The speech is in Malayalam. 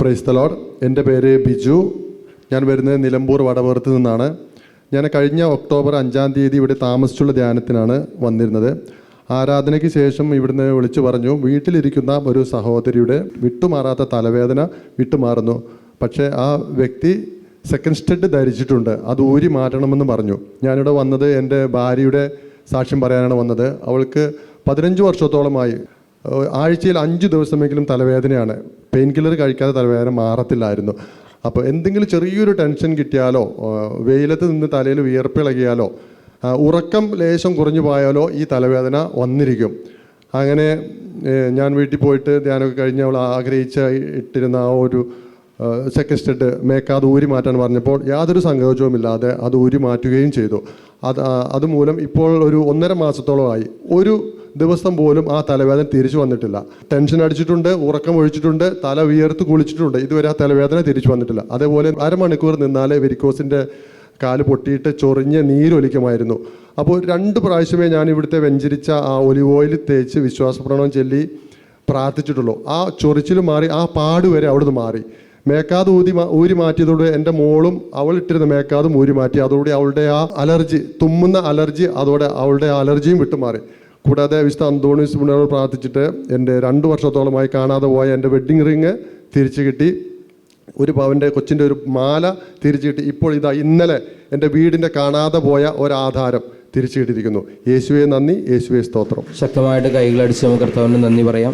Praise the Lord. എൻ്റെ പേര് ബിജു. ഞാൻ വരുന്നത് നിലമ്പൂർ വടവേർത്ത് നിന്നാണ്. ഞാൻ കഴിഞ്ഞ ഒക്ടോബർ 5-ാം തീയതി ഇവിടെ താമസിച്ചുള്ള ധ്യാനത്തിനാണ് വന്നിരുന്നത്. ആരാധനയ്ക്ക് ശേഷം ഇവിടുന്ന് വിളിച്ചു പറഞ്ഞു, വീട്ടിലിരിക്കുന്ന ഒരു സഹോദരിയുടെ വിട്ടുമാറാത്ത തലവേദന വിട്ടുമാറുന്നു, പക്ഷേ ആ വ്യക്തി സെക്കൻഡ് സ്റ്റഡ് ധരിച്ചിട്ടുണ്ട്, അത് ഊരി മാറ്റണമെന്ന് പറഞ്ഞു. ഞാനിവിടെ വന്നത് എൻ്റെ ഭാര്യയുടെ സാക്ഷ്യം പറയാനാണ് വന്നത്. അവൾക്ക് 15 വർഷത്തോളമായി ആഴ്ചയിൽ 5 ദിവസമെങ്കിലും തലവേദനയാണ്. പെയിൻ കില്ലർ കഴിക്കാതെ തലവേദന മാറത്തില്ലായിരുന്നു. അപ്പോൾ എന്തെങ്കിലും ചെറിയൊരു ടെൻഷൻ കിട്ടിയാലോ, വെയിലത്ത് നിന്ന് തലയിൽ വിയർപ്പിളകിയാലോ, ഉറക്കം ലേശം കുറഞ്ഞു പോയാലോ ഈ തലവേദന വന്നിരിക്കും. അങ്ങനെ ഞാൻ വീട്ടിൽ പോയിട്ട് ധ്യാനമൊക്കെ കഴിഞ്ഞ് അവൾ ആഗ്രഹിച്ച ഇട്ടിരുന്ന ആ ഒരു സെക്കൻഡ് സ്റ്റഡ് മേക്കാതെ ഊരി മാറ്റാൻ പറഞ്ഞപ്പോൾ യാതൊരു സങ്കോചവുമില്ലാതെ അത് ഊരി മാറ്റുകയും ചെയ്തു. അതുമൂലം ഇപ്പോൾ ഒരു 1.5 മാസത്തോളമായി ഒരു ദിവസം പോലും ആ തലവേദന തിരിച്ചു വന്നിട്ടില്ല. ടെൻഷൻ അടിച്ചിട്ടുണ്ട്, ഉറക്കം ഒഴിച്ചിട്ടുണ്ട്, തല വിയർത്ത് കുളിച്ചിട്ടുണ്ട്, ഇതുവരെ ആ തലവേദന തിരിച്ചു വന്നിട്ടില്ല. അതേപോലെ അരമണിക്കൂർ നിന്നാലേ വെരിക്കോസിൻ്റെ കാല് പൊട്ടിയിട്ട് ചൊറിഞ്ഞ് നീരൊലിക്കുമായിരുന്നു. അപ്പോൾ 2 പ്രാവശ്യമേ ഞാൻ ഇവിടുത്തെ വെഞ്ചരിച്ച ആ ഒലിവ് ഓയിൽ തേച്ച് വിശ്വാസപ്രണവം ചൊല്ലി പ്രാർത്ഥിച്ചിട്ടുള്ളൂ. ആ ചൊറിച്ചിൽ മാറി, ആ പാട് വരെ അവിടുന്ന് മാറി. മേക്കാതെ ഊരി മാറ്റിയതോടെ എൻ്റെ മോളും അവൾ ഇട്ടിരുന്ന മേക്കാതും ഊരി മാറ്റി. അതോടെ അവളുടെ ആ അലർജി, തുമ്മുന്ന അലർജി, അതോടെ അവളുടെ ആ അലർജിയും വിട്ടുമാറി. കൂടാതെ വിശുദ്ധ അന്തോണീസ് പുണ്യവാളോട് പ്രാർത്ഥിച്ചിട്ട് എൻ്റെ 2 വർഷത്തോളമായി കാണാതെ പോയ എൻ്റെ വെഡ്ഡിങ് റിങ് തിരിച്ചു കിട്ടി. 1 പവൻ്റെ കൊച്ചിൻ്റെ ഒരു മാല തിരിച്ചു കിട്ടി. ഇപ്പോൾ ഇതാ ഇന്നലെ എൻ്റെ വീടിൻ്റെ കാണാതെ പോയ ഒരാധാരം തിരിച്ചു കിട്ടിയിരിക്കുന്നു. യേശുവേ നന്ദി, യേശുവേ സ്തോത്രം. ശക്തമായിട്ട് കൈകളടിച്ച് നമുക്ക് കർത്താവിന് നന്ദി പറയാം.